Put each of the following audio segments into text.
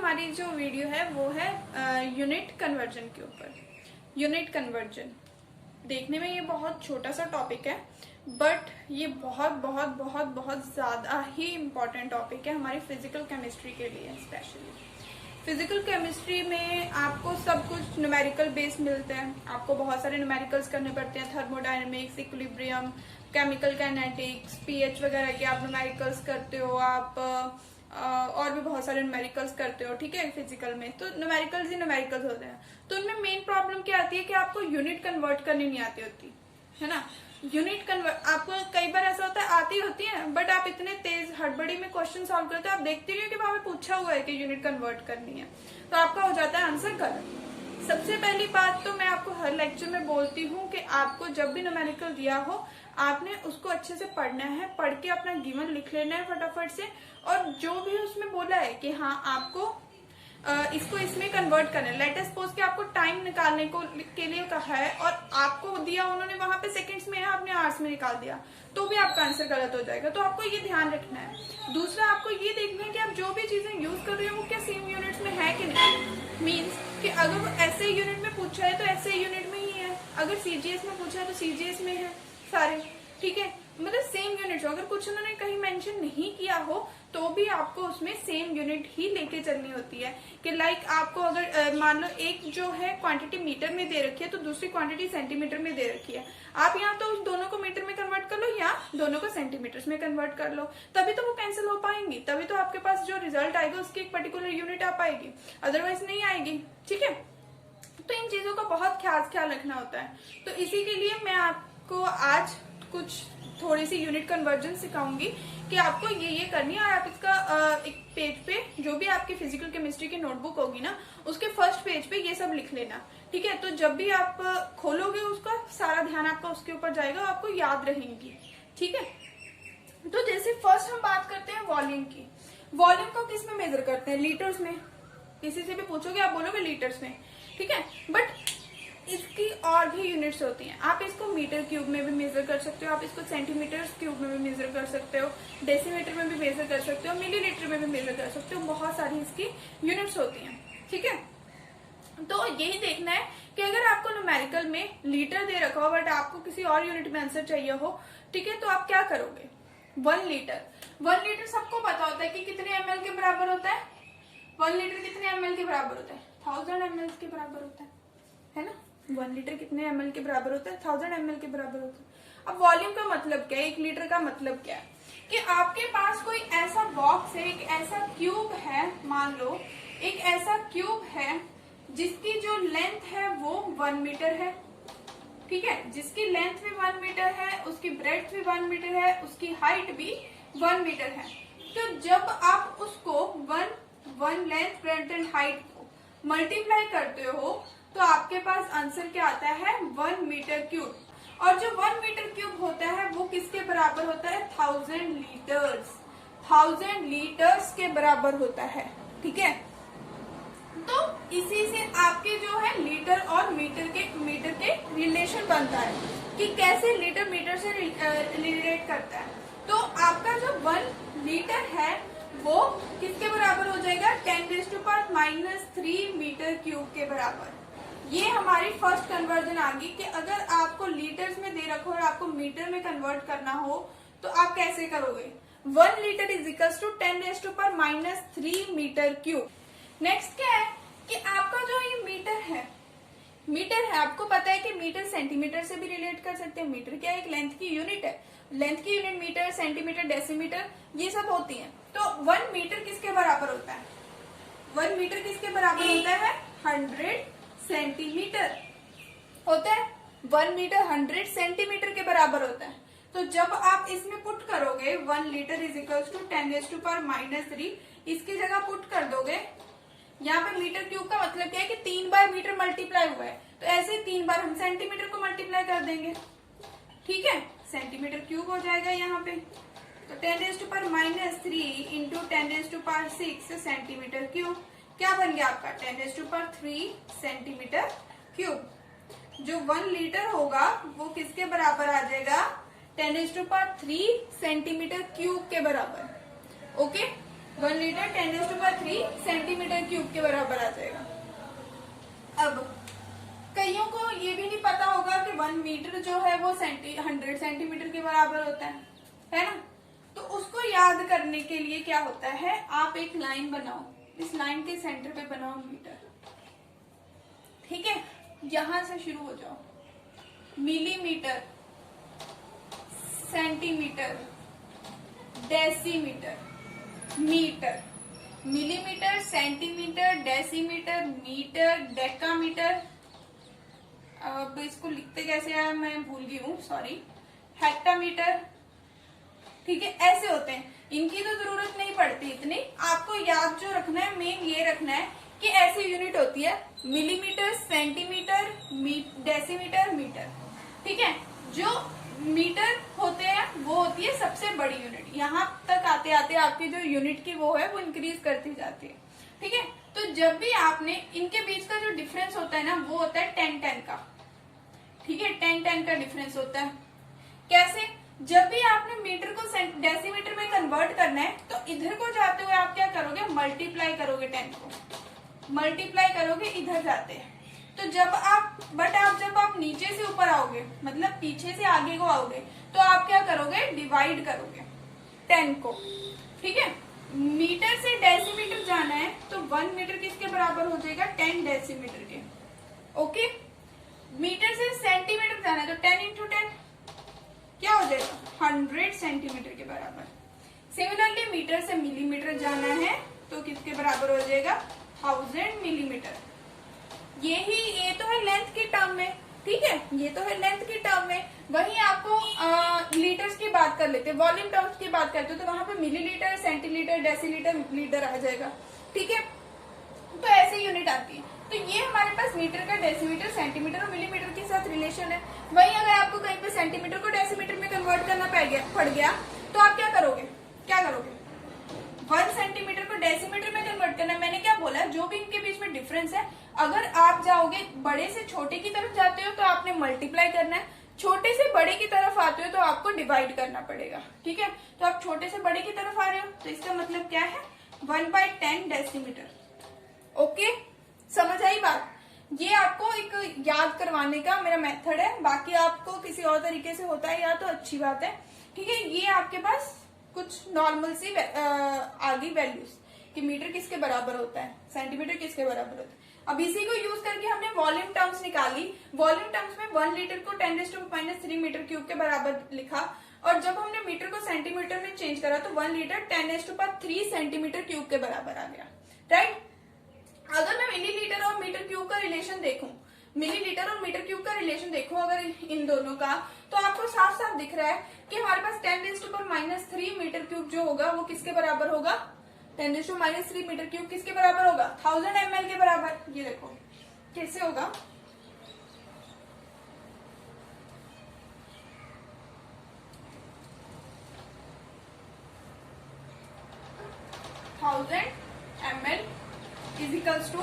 हमारी जो वीडियो है वो है यूनिट कन्वर्जन के ऊपर। यूनिट कन्वर्जन देखने में ये बहुत छोटा सा टॉपिक है, बट ये बहुत बहुत बहुत बहुत ज़्यादा ही इम्पोर्टेंट टॉपिक है हमारी फिजिकल केमिस्ट्री के लिए। स्पेशली फिजिकल केमिस्ट्री में आपको सब कुछ न्यूमेरिकल बेस मिलते हैं। आपको बहुत सारे न्यूमेरिकल्स करने पड़ते हैं, thermodynamics, equilibrium, chemical kinetics, pH वगैरह के आप न्यूमेरिकल्स करते हो, आप और भी बहुत सारे न्यूमेरिकल्स करते हो। ठीक है, फिजिकल में तो न्यूमेरिकल्स ही न्यूमेरिकल्स होते हैं। तो उनमें मेन प्रॉब्लम क्या आती है कि आपको यूनिट कन्वर्ट करनी नहीं आती होती है ना। यूनिट कन्वर्ट आपको कई बार ऐसा होता है आती होती है, बट आप इतने तेज हड़बड़ी में क्वेश्चन सॉल्व करते हो, आप देखते नहीं हो कि वहां पे पूछा हुआ है कि यूनिट कन्वर्ट करनी है, तो आपका हो जाता है आंसर गलत। सबसे पहली बात तो मैं आपको हर लेक्चर में बोलती हूँ कि आपको जब भी न्यूमेरिकल दिया हो आपने उसको अच्छे से पढ़ना है, पढ़ के अपना गिवन लिख लेना है फटाफट से, और जो भी उसमें बोला है कि हाँ आपको इसको इसमें कन्वर्ट करना है। लेट अस सपोज कि आपको टाइम निकालने को के लिए कहा है और आपको दिया उन्होंने वहां पे सेकंड्स में है, आपने आवर्स में निकाल दिया, तो भी आपका आंसर गलत हो जाएगा। तो आपको ये ध्यान रखना है। दूसरा, आपको ये देखना है कि आप जो भी चीजें यूज कर रहे हो वो क्या सेम यूनिट्स में है कि नहीं। मीन्स कि अगर वो ऐसे यूनिट में पूछा है तो ऐसे यूनिट में ही है, अगर सीजीएस में पूछा है तो सीजीएस में है सारे। ठीक है, मतलब सेम यूनिट हो। अगर कुछ उन्होंने कहीं मेंशन नहीं किया हो तो भी आपको उसमें सेम यूनिट ही लेके चलनी होती है। कि लाइक आपको अगर मान लो एक जो है क्वांटिटी मीटर में दे रखी है तो दूसरी क्वांटिटी सेंटीमीटर में दे रखी है, आप यहाँ तो उस दोनों को मीटर में कन्वर्ट कर लो या दोनों को सेंटीमीटर्स में कन्वर्ट कर लो, तभी तो वो कैंसिल हो पाएंगी, तभी तो आपके पास जो रिजल्ट आएगा उसकी एक पर्टिकुलर यूनिट आ पाएगी, अदरवाइज नहीं आएगी। ठीक है, तो इन चीजों का बहुत ख्याल रखना होता है। तो इसी के लिए मैं आपको आज कुछ थोड़ी सी यूनिट कन्वर्जन सिखाऊंगी कि आपको ये करनी है। और आप इसका एक पेज पे जो भी आपकी फिजिकल केमिस्ट्री की नोटबुक होगी ना, उसके फर्स्ट पेज पे ये सब लिख लेना। ठीक है, तो जब भी आप खोलोगे उसका सारा ध्यान आपका उसके ऊपर जाएगा, आपको याद रहेंगी। ठीक है, तो जैसे फर्स्ट हम बात करते हैं वॉल्यूम की। वॉल्यूम को किस में मेजर करते हैं? लीटर्स में। किसी से भी पूछोगे आप बोलोगे लीटर्स में। ठीक है, बट इसकी और भी यूनिट्स होती हैं। आप इसको मीटर क्यूब में भी मेजर कर सकते हो, आप इसको सेंटीमीटर क्यूब में भी मेजर कर सकते हो, डेसीमीटर में भी मेजर कर सकते हो, मिलीलीटर में भी मेजर कर सकते हो। बहुत सारी इसकी यूनिट्स होती हैं। ठीक है, तो यही देखना है कि अगर आपको न्यूमेरिकल में लीटर दे रखा हो बट आपको किसी और यूनिट में आंसर चाहिए हो, ठीक है, तो आप क्या करोगे? 1 लीटर। 1 लीटर सबको पता होता है कि कितने ml के बराबर होता है। 1 लीटर कितने ml के बराबर होता है? 1000 ml के बराबर होता है ना। 1 लीटर कितने ml के बराबर होता है? 1000 ml के बराबर होता है। अब वॉल्यूम का मतलब क्या है? 1 लीटर का मतलब क्या है कि आपके पास कोई ऐसा बॉक्स है, एक ऐसा क्यूब है, मान लो एक ऐसा क्यूब है जिसकी जो लेंथ है वो 1 मीटर है। ठीक है, जिसकी लेंथ भी 1 मीटर है, उसकी ब्रेड्थ भी 1 मीटर है, उसकी हाइट भी 1 मीटर है। तो जब आप उसको one length, breadth and height को मल्टीप्लाई करते हो तो आपके पास आंसर क्या आता है? 1 मीटर क्यूब। और जो 1 मीटर क्यूब होता है वो किसके बराबर होता है? 1000 लीटर्स। 1000 लीटर्स के बराबर होता है। ठीक है, तो इसी से आपके जो है लीटर और मीटर के रिलेशन बनता है कि कैसे लीटर मीटर से रिलेट करता है। तो आपका जो 1 लीटर है वो किसके बराबर हो जाएगा? 10⁻³ मीटर क्यूब के बराबर। ये हमारी फर्स्ट कन्वर्जन आ गई कि अगर आपको लीटर्स में दे रखो और आपको मीटर में कन्वर्ट करना हो तो आप कैसे करोगे? 1 litre is equals to 10⁻³ metre cube. Next क्या है कि आपका जो ये मीटर है, आपको पता है कि मीटर सेंटीमीटर से भी रिलेट कर सकते हैं। मीटर क्या है? एक लेंथ की यूनिट है। लेंथ की यूनिट मीटर, सेंटीमीटर, डेसीमीटर ये सब होती हैं। तो 1 मीटर किसके बराबर होता है? 1 मीटर किसके बराबर होता है? 100 सेंटीमीटर होता है। 1 मीटर 100 सेंटीमीटर के बराबर होता है। तो जब आप इसमें पुट करोगे 1 लीटर इज इक्वल्स टू 10⁻³ इसकी जगह पुट कर दोगे। यहाँ पे मीटर क्यूब का मतलब क्या है कि 3 बार मीटर मल्टीप्लाई हुआ है, तो ऐसे 3 बार हम सेंटीमीटर को मल्टीप्लाई कर देंगे। ठीक है, सेंटीमीटर क्यूब हो जाएगा यहाँ पे। तो 10⁻³ इंटू 10⁻6 सेंटीमीटर क्यूब क्या बन गया आपका? 10⁻³ सेंटीमीटर क्यूब। जो 1 लीटर होगा वो किसके बराबर आ जाएगा? 10⁻³ सेंटीमीटर क्यूब के बराबर। ओके, 1 लीटर 10⁻³ सेंटीमीटर क्यूब के बराबर आ जाएगा। अब कईयों को ये भी नहीं पता होगा कि 1 मीटर जो है वो 100 सेंटीमीटर के बराबर होता है ना। तो उसको याद करने के लिए क्या होता है, आप एक लाइन बनाओ, इस लाइन के सेंटर पे बनाओ मीटर, ठीक है। यहां से शुरू हो जाओ, millimetre, centimetre, decimetre, metre, millimetre, centimetre, decimetre, metre, decametre, अब इसको लिखते कैसे है मैं भूल गई हूँ, सॉरी, हेक्टामीटर, ठीक है। ऐसे होते हैं, इनकी तो जरूरत नहीं पड़ती इतनी, आपको याद जो रखना है मेन ये रखना है कि ऐसी यूनिट होती है मिलीमीटर, सेंटीमीटर, डेसीमीटर, मीटर, ठीक है। जो मीटर होते हैं वो होती है सबसे बड़ी यूनिट, यहाँ तक आते आते आपकी जो यूनिट की वो है वो इंक्रीज करती जाती है, ठीक है। तो जब भी आपने इनके बीच का जो डिफरेंस होता है ना वो होता है 10-10 का, ठीक है, 10-10 का डिफरेंस होता है। कैसे, जब भी आपने मीटर को डेसीमीटर में कन्वर्ट करना है तो इधर को जाते हुए आप क्या करोगे, मल्टीप्लाई करोगे, 10 को मल्टीप्लाई करोगे इधर जाते हैं। तो जब आप नीचे से ऊपर आओगे, मतलब पीछे से आगे को आओगे, तो आप क्या करोगे, डिवाइड करोगे 10 को, ठीक है। मीटर से डेसीमीटर जाना है तो 1 मीटर किसके बराबर हो जाएगा, 10 डेसीमीटर के, ओके। मीटर से सेंटीमीटर जाना है तो 10 × 10 क्या हो जाएगा, 100 सेंटीमीटर के बराबर। सिमिलरली मीटर से मिलीमीटर जाना है तो किसके बराबर हो जाएगा, 1000 मिलीमीटर। ये तो है लेंथ की टर्म में, ठीक है, ये तो है लेंथ की टर्म में। वहीं आपको लीटर्स की बात कर लेते हैं, वॉल्यूम टर्म्स की बात करते हो तो वहां पे मिलीलीटर, सेंटीलीटर, डेसीलीटर, लीटर आ जाएगा, ठीक है। तो ऐसी यूनिट आती है। तो ये हमारे पास मीटर का डेसीमीटर, सेंटीमीटर और मिलीमीटर के साथ रिलेशन है। वहीं अगर आपको कहीं पे सेंटीमीटर को डेसीमीटर में कन्वर्ट करना पड़ गया तो आप क्या करोगे 1 सेंटीमीटर को डेसीमीटर में कन्वर्ट करना। मैंने क्या बोला, जो भी इनके बीच में डिफरेंस है, अगर आप जाओगे बड़े से छोटे की तरफ जाते हो तो आपने मल्टीप्लाई करना है, छोटे से बड़े की तरफ आते हो तो आपको डिवाइड करना पड़ेगा, ठीक है। तो आप छोटे से बड़े की तरफ आ रहे हो तो इसका मतलब क्या है, 1/10 डेसीमीटर, ओके। समझ आई बात। ये आपको एक याद करवाने का मेरा मेथड है, बाकी आपको किसी और तरीके से होता है या तो अच्छी बात है, ठीक है। ये आपके पास कुछ नॉर्मल सी आ गई वैल्यूज कि मीटर किसके बराबर होता है, सेंटीमीटर किसके बराबर होता है। अब इसी को यूज करके हमने वॉल्यूम टर्म्स निकाली। वॉल्यूम टर्म्स में 1 लीटर को 10⁻³ मीटर क्यूब के बराबर लिखा, और जब हमने मीटर को सेंटीमीटर में चेंज करा तो 1 लीटर 10⁻³ सेंटीमीटर क्यूब के बराबर आ गया, राइट। अगर मैं मिलीलीटर और मीटर क्यूब का रिलेशन देखूं, मिलीलीटर और मीटर क्यूब का रिलेशन देखो अगर इन दोनों का, तो आपको साफ साफ दिख रहा है कि हमारे पास 10⁻³ मीटर क्यूब जो होगा वो किसके बराबर होगा, 10⁻³ मीटर क्यूब किसके बराबर होगा, 1000 ml के बराबर। ये देखो कैसे होगा, ml is equals to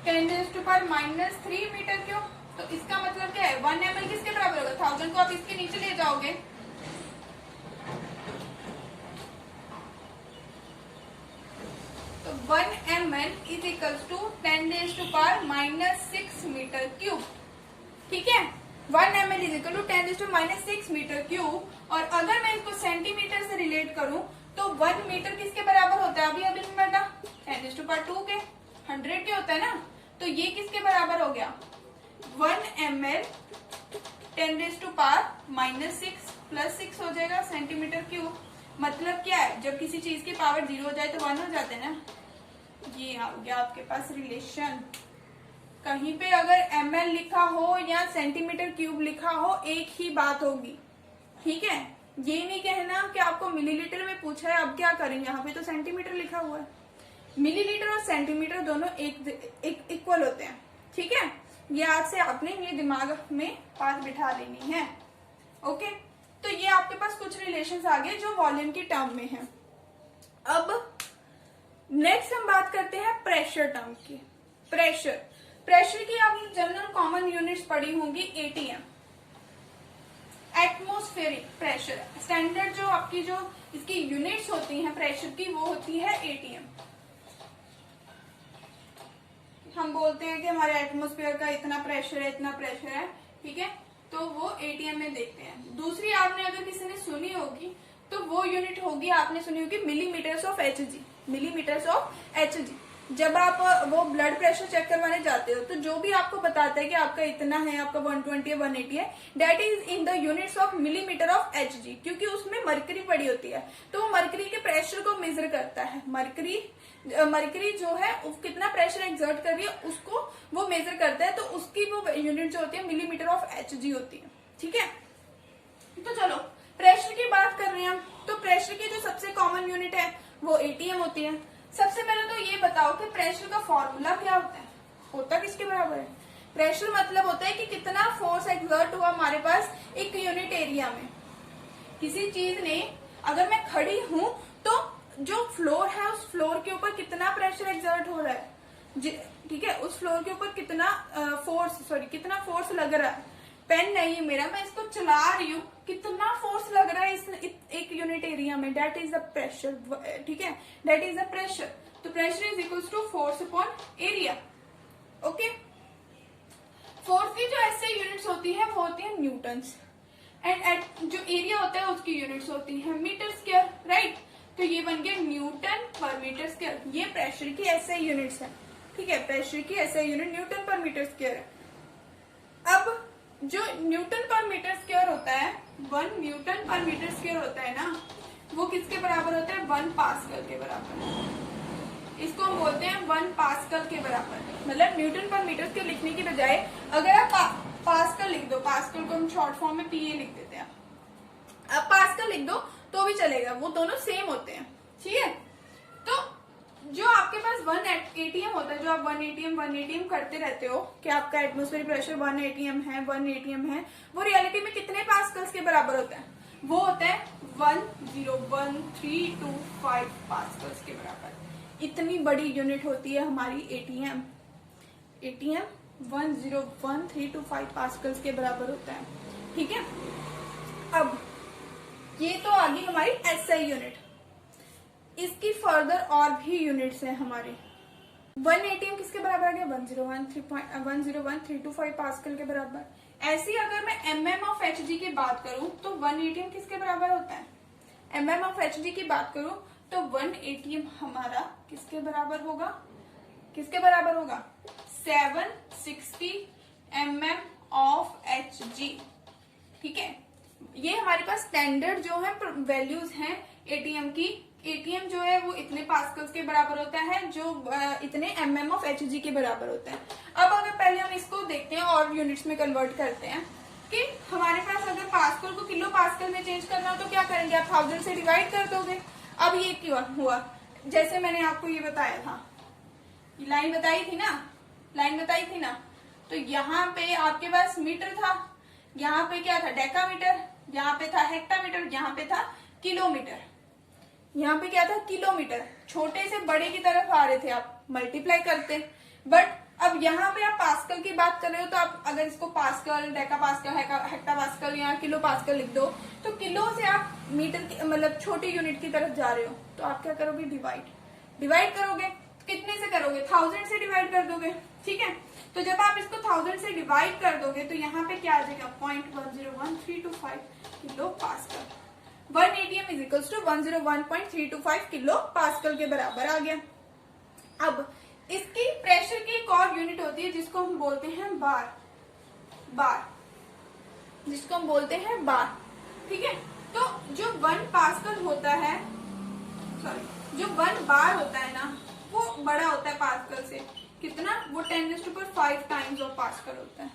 10⁻³ metre cube. तो इसका मतलब क्या है, 1 ml किसके बराबर होगा, 1000 को आप इसके नीचे ले जाओगे तो 1 ml is equals to 10⁻⁻6 metre cube, ठीक है। 1 ml is equal to 10⁻⁻6 metre cube. और अगर मैं इसको सेंटीमीटर से रिलेट करूं तो 1 मीटर किसके बराबर होता है, अभी बेटा 10⁻² के 100 के होता है ना। तो ये किसके बराबर हो गया, 1 ml 10⁻⁻6 + 6 हो जाएगा सेंटीमीटर क्यूब। मतलब क्या है, जब किसी चीज की पावर 0 हो जाए तो 1 हो जाते हैं ना। ये आ गया आपके पास रिलेशन। कहीं पे अगर ml लिखा हो या सेंटीमीटर क्यूब लिखा हो एक ही बात होगी, ठीक है। ये नहीं कहना कि आपको मिलीलीटर में पूछा है अब क्या करें, यहाँ पे तो सेंटीमीटर लिखा हुआ है। मिलीलीटर और सेंटीमीटर दोनों एक इक्वल होते हैं, ठीक है। ये आज से आपने ये दिमाग में बात बिठा लेनी है, ओके। तो ये आपके पास कुछ रिलेशंस आ गए जो वॉल्यूम की टर्म में है। अब नेक्स्ट हम बात करते हैं प्रेशर टर्म की। प्रेशर की आपने जनरल कॉमन यूनिट्स पढ़ी होंगी ATM। Atmospheric pressure. स्टैंडर्ड जो आपकी जो इसकी यूनिट्स होती हैं प्रेशर की, वो होती है एटीएम। हम बोलते हैं कि हमारे एटमॉस्फेयर का इतना प्रेशर है, इतना प्रेशर है, ठीक है, तो वो एटीएम में देखते हैं। दूसरी आपने अगर किसी ने सुनी होगी तो वो यूनिट होगी, आपने सुनी होगी millimetres of Hg. Millimetres of Hg. जब आप वो ब्लड प्रेशर चेक करवाने जाते हो तो जो भी आपको बताता है कि आपका इतना है, आपका 120 है, 180 है, that is in the units of millimetre of Hg, क्योंकि उसमें मरकरी पड़ी होती है। तो वो मरकरी के प्रेशर को मेजर करता है। मरकरी जो है कितना प्रेशर एक्सर्ट कर रही है उसको वो मेजर करता है, तो उसकी वो यूनिट जो होती है मिलीमीटर ऑफ एचजी होती है, ठीक है। तो चलो प्रेशर की बात कर रहे हैं हम, तो प्रेशर की जो सबसे कॉमन यूनिट है वो एटीएम होती है। सबसे पहले तो ये बताओ कि प्रेशर का फॉर्मूला क्या होता है, होता किसके बराबर है? प्रेशर मतलब होता है कि कितना फोर्स एक्सर्ट हुआ हमारे पास एक यूनिट एरिया में। किसी चीज ने, अगर मैं खड़ी हूं तो जो फ्लोर है उस फ्लोर के ऊपर कितना प्रेशर एक्सर्ट हो रहा है, ठीक है, उस फ्लोर के ऊपर कितना कितना फोर्स लग रहा है। पेन नहीं है मेरा, मैं इसको चला रही हूँ, कितना फोर्स लग रहा है इस एक यूनिट एरिया में, दैट इज द प्रेशर, ठीक है, दैट इज द प्रेशर। तो pressure is equals to force upon area. Okay, force की जो ऐसे यूनिट्स होती है वो होती है न्यूटन्स, एंड जो एरिया होता है उसकी यूनिट्स होती है मीटर स्क्वायर, राइट। तो ये बन गया न्यूटन पर मीटर स्क्वायर। ये प्रेशर की ऐसे यूनिट्स है, ठीक है, प्रेशर की ऐसे यूनिट न्यूटन पर मीटर स्क्वायर है। अब जो न्यूटन पर मीटर स्क्वायर होता है, 1 न्यूटन पर मीटर स्क्वायर होता है ना, वो किसके बराबर होता है? 1 पास्कल के बराबर। इसको हम बोलते हैं 1 पास्कल के बराबर। मतलब न्यूटन पर मीटर स्क्वायर लिखने की बजाय अगर आप पास्कल लिख दो, पास्कल को हम शॉर्ट फॉर्म में पीए लिख देते हैं, अब पास्कल लिख दो तो भी चलेगा, वो दोनों सेम होते हैं, ठीक है। तो जो आपके पास 1 एटीएम होता है, जो आप 1 एटीएम करते रहते हो कि आपका एटमॉस्फेरिक प्रेशर 1 एटीएम है, 1 एटीएम है, वो रियलिटी में कितने पास्कल्स के बराबर होता है? वो होता है 101325 पास्कल्स के बराबर। इतनी बड़ी यूनिट होती है हमारी एटीएम। 101325 पास्कल्स के बराबर होता है, ठीक है। अब ये तो आ गई हमारी एसआई यूनिट। इसकी फर्दर और भी यूनिट्स हैं हमारे। 1 एटीएम किसके बराबर आ गया? 101325 पास्कल के बराबर। ऐसी अगर मैं एमएम ऑफ एचजी की बात करूं तो 1 एटीएम किसके बराबर होता है? एमएम ऑफ एचजी की बात करूं तो 1 एटीएम हमारा किसके बराबर होगा? किसके बराबर होगा? 760 एमएम ऑफ एचजी, ठीक है। ये हमारे पास स्टैंडर्ड जो है वैल्यूज हैं एटीएम की। एटीएम जो है वो इतने पास्कल्स के बराबर होता है, जो इतने एमएम ऑफ एचजी के बराबर होता है। अब अगर पहले हम इसको देखते हैं और यूनिट्स में कन्वर्ट करते हैं कि हमारे पास अगर पास्कल को किलो पास्कल में चेंज करना हो तो क्या करेंगे? आप 1000 से डिवाइड कर दोगे। अब ये क्यों हुआ? जैसे मैंने आपको ये बताया था, लाइन बताई थी ना, तो यहाँ पे आपके पास मीटर था, यहाँ पे क्या था? डेकामीटर, यहाँ पे था हेक्टामीटर, यहाँ पे था किलोमीटर। यहाँ पे क्या था? किलोमीटर। छोटे से बड़े की तरफ आ रहे थे, आप मल्टीप्लाई करते। बट अब यहाँ पे आप पास्कल की बात कर रहे हो तो आप अगर इसको pascal, Deka pascal, hecto pascal या किलो पास्कल लिख दो तो किलो से आप मीटर की मतलब छोटी यूनिट की तरफ जा रहे हो, तो आप क्या करोगे? डिवाइड करोगे। कितने से करोगे? 1000 से डिवाइड कर दोगे, ठीक है। तो जब आप इसको 1000 से डिवाइड कर दोगे तो यहाँ पे क्या आ जाएगा? 0.101325 kilo pascal. 1 atm is equals to 101.325 kilo pascal के बराबर आ गया। अब इसकी प्रेशर की एक और यूनिट होती है जिसको हम बोलते हैं बार, ठीक है। तो जो 1 पास्कल होता है, जो 1 बार होता है ना, वो बड़ा होता है पास्कल से। कितना? वो 10⁵ टाइम्स ऑफ पास्कल होता है।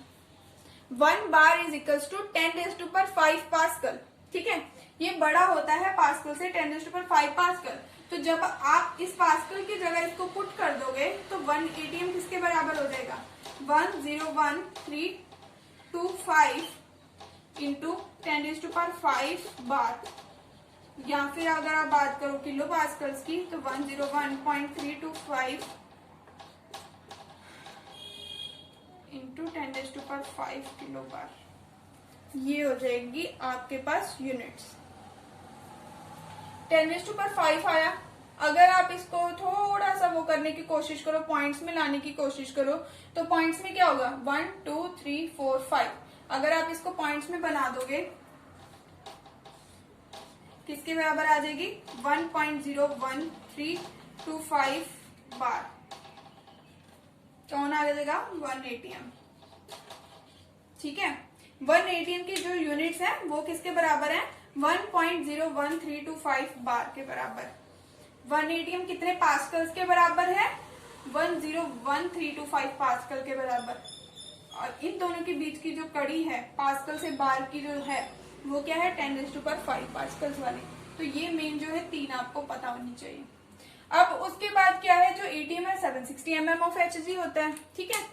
1 bar is equals to 10⁵ pascal, ठीक है। ये बड़ा होता है पास्कल से 10⁵ पास्कल। तो जब आप इस पास्कल की जगह इसको पुट कर दोगे तो 1 एटीएम किसके बराबर हो जाएगा? 101,325 इंटू 10⁵ बार, या फिर अगर आप बात करो किलो पास्कल्स की तो 101.325 इंटू 10⁵ किलो बार। ये हो जाएगी आपके पास यूनिट्स। 10⁵ आया। अगर आप इसको थोड़ा सा वो करने की कोशिश करो, पॉइंट्स में लाने की कोशिश करो, तो पॉइंट्स में क्या होगा 1 2 3 4 5। अगर आप इसको पॉइंट्स में बना दोगे किसके बराबर आ जाएगी 1.01325 बार। कौन आ जाएगा 1 ATM। ठीक है, 1 ATM की जो यूनिट्स है वो किसके बराबर है 1.01325 बार के बराबर। 1 ATM कितने पास्कल्स के बराबर है 1.01325 पास्कल के बराबर। और इन दोनों के बीच की जो कड़ी है पास्कल से बार की जो है वो क्या है 10⁵ पास्कल्स वाली। तो ये मेन जो है 3 आपको पता होनी चाहिए। अब उसके बाद क्या है जो ATM है 760 mm ऑफ Hg होता है। ठीक है,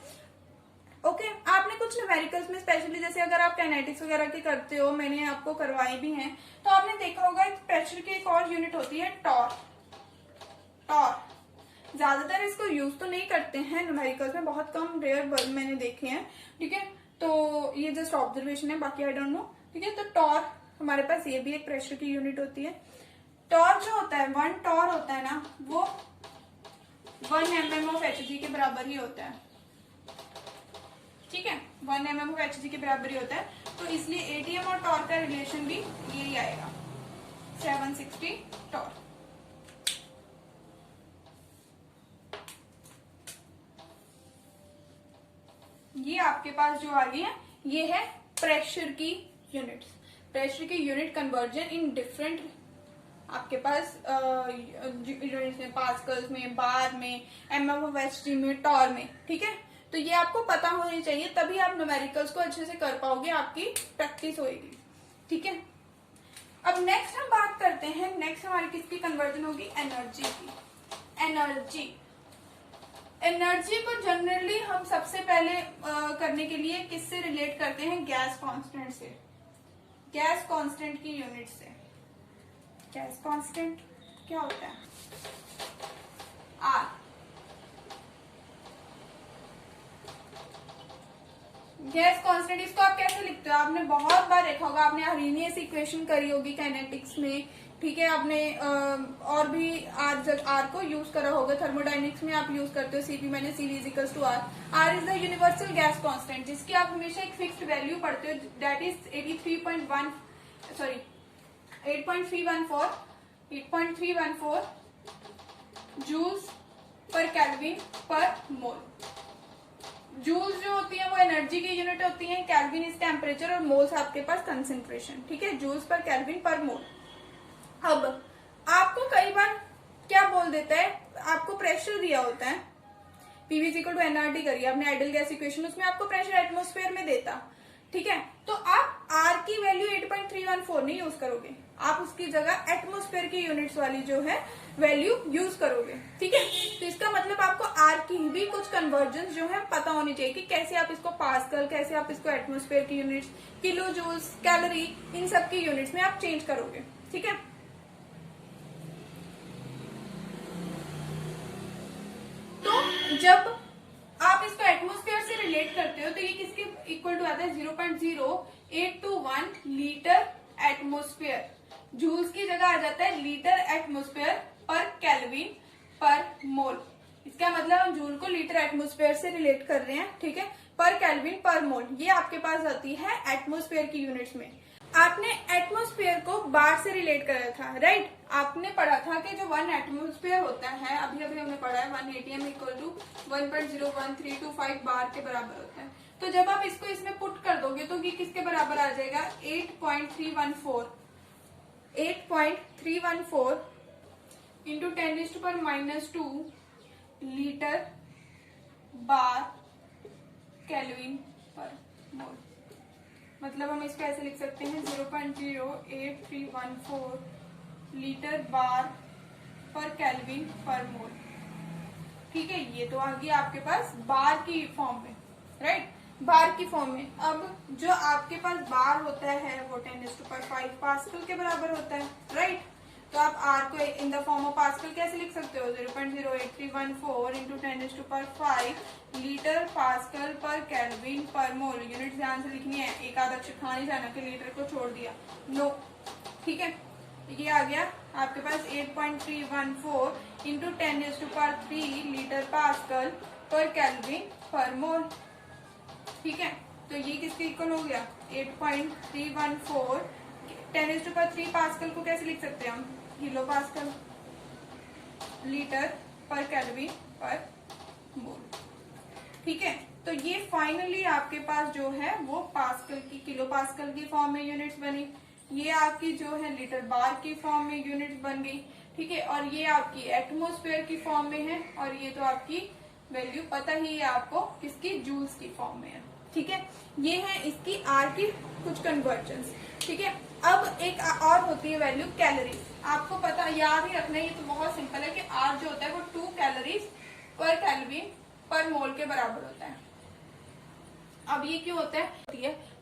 ओके आपने कुछ न्यूमेरिकल्स में स्पेशली जैसे अगर आप काइनेटिक्स वगैरह की करते हो, मैंने आपको करवाई भी हैं, तो आपने देखा होगा एक प्रेशर की एक और यूनिट होती है टॉर। ज्यादातर इसको यूज तो नहीं करते हैं न्यूमेरिकल्स में, बहुत कम रेयर मैंने देखे हैं। ठीक है, तो ये जस्ट ऑब्जर्वेशन है, बाकी आई डोंट नो। ठीक है, तो टॉर हमारे पास ये भी एक प्रेशर की यूनिट होती है। टॉर जो होता है 1 टॉर होता है ना वो 1 mm ऑफ Hg के बराबर ही होता है। ठीक है, 1 mm ऑफ Hg के बराबर ही होता है। तो इसलिए ATM और टॉर का रिलेशन भी यही आएगा 760 टॉर। ये आपके पास जो आ गई है ये है प्रेशर की यूनिट्स। प्रेशर की यूनिट कन्वर्जन इन डिफरेंट आपके पास यूनिट्स में, पास्कल्स में, बार में, mm ऑफ Hg में, टॉर में। ठीक है, तो ये आपको पता होनी चाहिए, तभी आप न्यूमेरिकल्स को अच्छे से कर पाओगे, आपकी प्रैक्टिस होगी। ठीक है, अब नेक्स्ट हम बात करते हैं, नेक्स्ट हमारी किसकी कन्वर्जन होगी एनर्जी की। एनर्जी को जनरली हम सबसे पहले करने के लिए किससे रिलेट करते हैं गैस कांस्टेंट से, गैस कांस्टेंट की यूनिट से। गैस कांस्टेंट क्या होता है आर। गैस कांस्टेंट इसको आप कैसे लिखते हो, आपने बहुत बार देखा होगा, आपने अरेनियस इक्वेशन करी होगी काइनेटिक्स में। ठीक है, आपने और भी आर को यूज करा होगा, थर्मोडायनेमिक्स में आप यूज करते हो CP minus CV is R. R is the universal gas constant जिसकी आप हमेशा एक फिक्स्ड वैल्यू पढ़ते हो, that is 8.314 joules per kelvin per mole. Joules जो होती है वो एनर्जी की यूनिट होती है, केल्विन इज टेम्परेचर और मोल्स आपके पास कंसेंट्रेशन। ठीक है, जूल्स पर केल्विन पर मोल। अब आपको कई बार क्या बोल देता है, आपको प्रेशर दिया होता है PV = nRT करिए आपने आइडियल गैस इक्वेशन, उसमें आपको प्रेशर एटमॉस्फेयर में देता। ठीक है, तो आप R की वैल्यू 8.314 नहीं यूज करोगे, आप उसकी जगह एटमॉस्फेयर की यूनिट्स वाली जो है वैल्यू यूज करोगे। ठीक है, तो इसका मतलब आपको R की भी कुछ कन्वर्जन जो है पता होनी चाहिए कि कैसे आप इसको पास्कल, कैसे आप इसको एटमॉस्फेयर की यूनिट्स, किलो जूल्स, कैलोरी, इन सब की यूनिट्स में आप चेंज करोगे। ठीक है, तो जब आप इसको एटमॉस्फेयर से रिलेट करते हो तो ये किसके इक्वल टू आता है 0.0821 लीटर एटमॉस्फेयर। जूल्स की जगह आ जाता है लीटर एटमॉस्फेयर पर केल्विन पर मोल। इसका मतलब हम जूल को लीटर एटमॉस्फेयर से रिलेट कर रहे हैं। ठीक है, पर केल्विन पर मोल ये आपके पास आती है एटमॉस्फेयर की यूनिट्स में। आपने एटमॉस्फेयर को बार से रिलेट करा था, राइट। आपने पढ़ा था कि जो 1 एटमॉस्फेयर होता है, अभी हमने पढ़ा है 1 ATM = 1.01325 बार के बराबर होता है। तो जब आप इसको इसमें पुट कर दोगे तो ये किसके बराबर आ जाएगा 8.314 इंटू 10⁻⁻² लीटर बार केल्विन पर मोल। मतलब हम इसको ऐसे लिख सकते हैं 0.08314 लीटर बार पर केल्विन पर मोल। ठीक है, ये तो आ गया आपके पास बार की फॉर्म में, राइट, बार की फॉर्म में। अब जो आपके पास बार होता है वो 10⁵ पास्कल के बराबर होता है, राइट। तो आप आर को in the form of pascal कैसे लिख सकते हो? 0.08314 इंटू 10⁵ लीटर पास्कल पर केल्विन पर मोल। यूनिट ध्यान से लिखनी है, एक आध अक्षर खा नहीं जाना कि लीटर को छोड़ दिया, नो। ठीक है, ये आ गया आपके पास 8.314 इंटू 10⁵ लीटर पास्कल पर केल्विन पर मोल। ठीक है, तो ये किसके इक्वल हो गया? 8.314 10⁵ पास्कल को कैसे लिख सकते हैं हम? किलो पास्कल लीटर पर केल्विन पर मोल। ठीक है, तो ये फाइनली आपके पास जो है वो पास्कल की, किलो पास्कल की फॉर्म में यूनिट्स बनी। ये आपकी जो है लीटर बार की फॉर्म में यूनिट्स बन गई। ठीक है, और ये आपकी एटमॉस्फेयर की फॉर्म में है, और ये तो आपकी वैल्यू पता ही है आपको किसकी, जूल्स की फॉर्म में है। ठीक है, ये है इसकी आर की कुछ कन्वर्जन्स। ठीक है, अब एक और होती है वैल्यू कैलोरीज। आपको पता याद ही रखना है, ये तो बहुत सिंपल है कि आर जो होता है वो 2 कैलोरीज पर केल्विन पर मोल के बराबर होता है। अब ये क्यों होता है?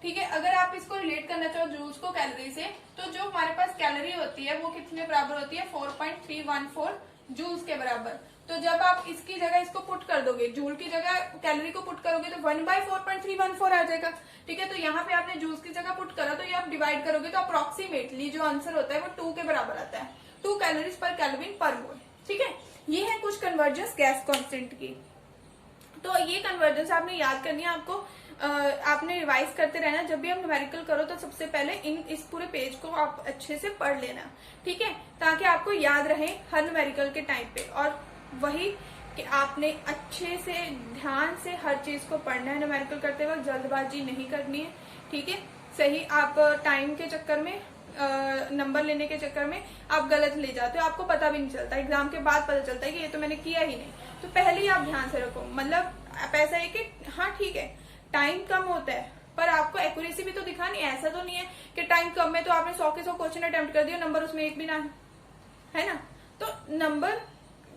ठीक है, अगर आप इसको रिलेट करना चाहो जूल्स को कैलोरी से, तो जो हमारे पास कैलोरी होती है वो कितने बराबर होती है? 4.314 जूल्स के बराबर। तो जब आप इसकी जगह इसको पुट कर दोगे, जूल की जगह कैलोरी को पुट करोगे तो 1/4.314 आ जाएगा। ठीक है, तो यहाँ पे आपने जूल्स की जगह पुट करा, तो ये आप डिवाइड करोगे तो अप्रोक्सीमेटली जो आंसर होता है वो 2 के बराबर आता है, 2 कैलोरीज पर केल्विन पर मोल। ठीक है, ये है कुछ कन्वर्जेंस गैस कॉन्स्टेंट की। तो ये कन्वर्जेंस आपने याद करनी है, आपको आपने रिवाइज करते रहना। जब भी आप न्यूमेरिकल करो तो सबसे पहले इस पूरे पेज को आप अच्छे से पढ़ लेना। ठीक है, ताकि आपको याद रहे हर न्यूमेरिकल के टाइम पे। और वही कि आपने अच्छे से ध्यान से हर चीज को पढ़ना है न्यूमेरिकल करते वक्त, जल्दबाजी नहीं करनी है। ठीक है, सही आप टाइम के चक्कर में, नंबर लेने के चक्कर में आप गलत ले जाते हो, आपको पता भी नहीं चलता, एग्जाम के बाद पता चलता है कि ये तो मैंने किया ही नहीं। तो पहले ही आप ध्यान से रखो, मतलब ऐसा है कि हाँ ठीक है टाइम कम होता है पर आपको एक्यूरेसी भी तो दिखानी है। ऐसा तो नहीं है कि टाइम कम है तो आपने 100 के 100 क्वेश्चन अटेम्प्ट कर दिया, नंबर उसमें एक भी ना है ना। तो नंबर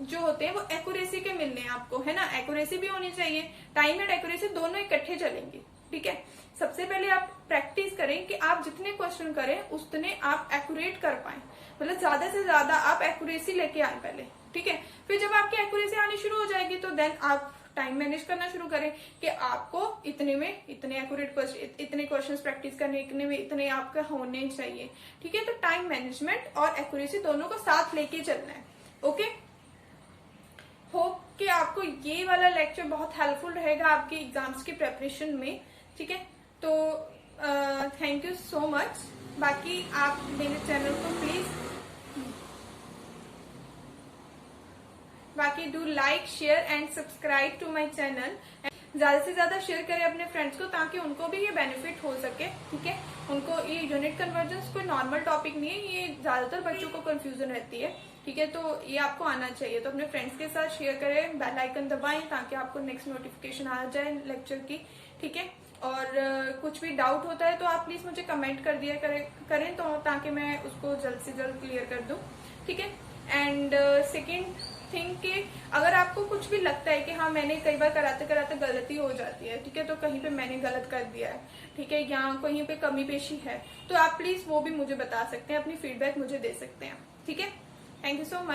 जो होते हैं वो एक्यूरेसी के मिलने हैं आपको, है ना। एक्यूरेसी भी होनी चाहिए, टाइम एंड एक्यूरेसी दोनों इकट्ठे चलेंगे। ठीक है, सबसे पहले आप प्रैक्टिस करें कि आप जितने क्वेश्चन करें उतने आप एक्यूरेट कर पाए, मतलब ज्यादा से ज्यादा आप एक्यूरेसी लेके आए पहले। ठीक है, फिर जब आपकी एक्यूरेसी आनी शुरू हो जाएगी तो देन आप टाइम मैनेज करना शुरू करें कि आपको इतने में इतने एक्यूरेट क्वेश्चन, इतने क्वेश्चंस प्रैक्टिस करने, इतने में इतने आपका होने चाहिए। ठीक है, तो टाइम मैनेजमेंट और एक्यूरेसी दोनों को साथ लेके चलना है। ओके, होप कि आपको ये वाला लेक्चर बहुत हेल्पफुल रहेगा आपके एग्जाम्स की प्रेपरेशन में। ठीक है, तो थैंक यू सो मच। बाकी आप मेरे चैनल को do like share and subscribe to my channel. ज्यादा से ज्यादा शेयर करें अपने फ्रेंड्स को ताकि उनको भी ये बेनिफिट हो सके। ठीक है, उनको ये यूनिट कन्वर्जेंस कोई नॉर्मल टॉपिक नहीं है, ये ज्यादातर बच्चों को कंफ्यूजन रहती है। ठीक है, तो ये आपको आना चाहिए, तो अपने फ्रेंड्स के साथ शेयर करें, बेल आइकन दबाएं ताकि आपको नेक्स्ट नोटिफिकेशन आ जाए लेक्चर की। ठीक है, और कुछ भी डाउट होता है तो आप प्लीज मुझे कमेंट कर दिया करें तो ताकि मैं उसको जल्द से जल्द क्लियर कर दूं। ठीक है, एंड सेकेंड थिंग कि अगर आपको कुछ भी लगता है कि हाँ मैंने कई बार कराते कराते गलती हो जाती है, ठीक है, तो कहीं पे मैंने गलत कर दिया है, ठीक है, या कहीं पे कमी पेशी है, तो आप प्लीज वो भी मुझे बता सकते हैं, अपनी फीडबैक मुझे दे सकते हैं। ठीक है, थैंक यू सो मच।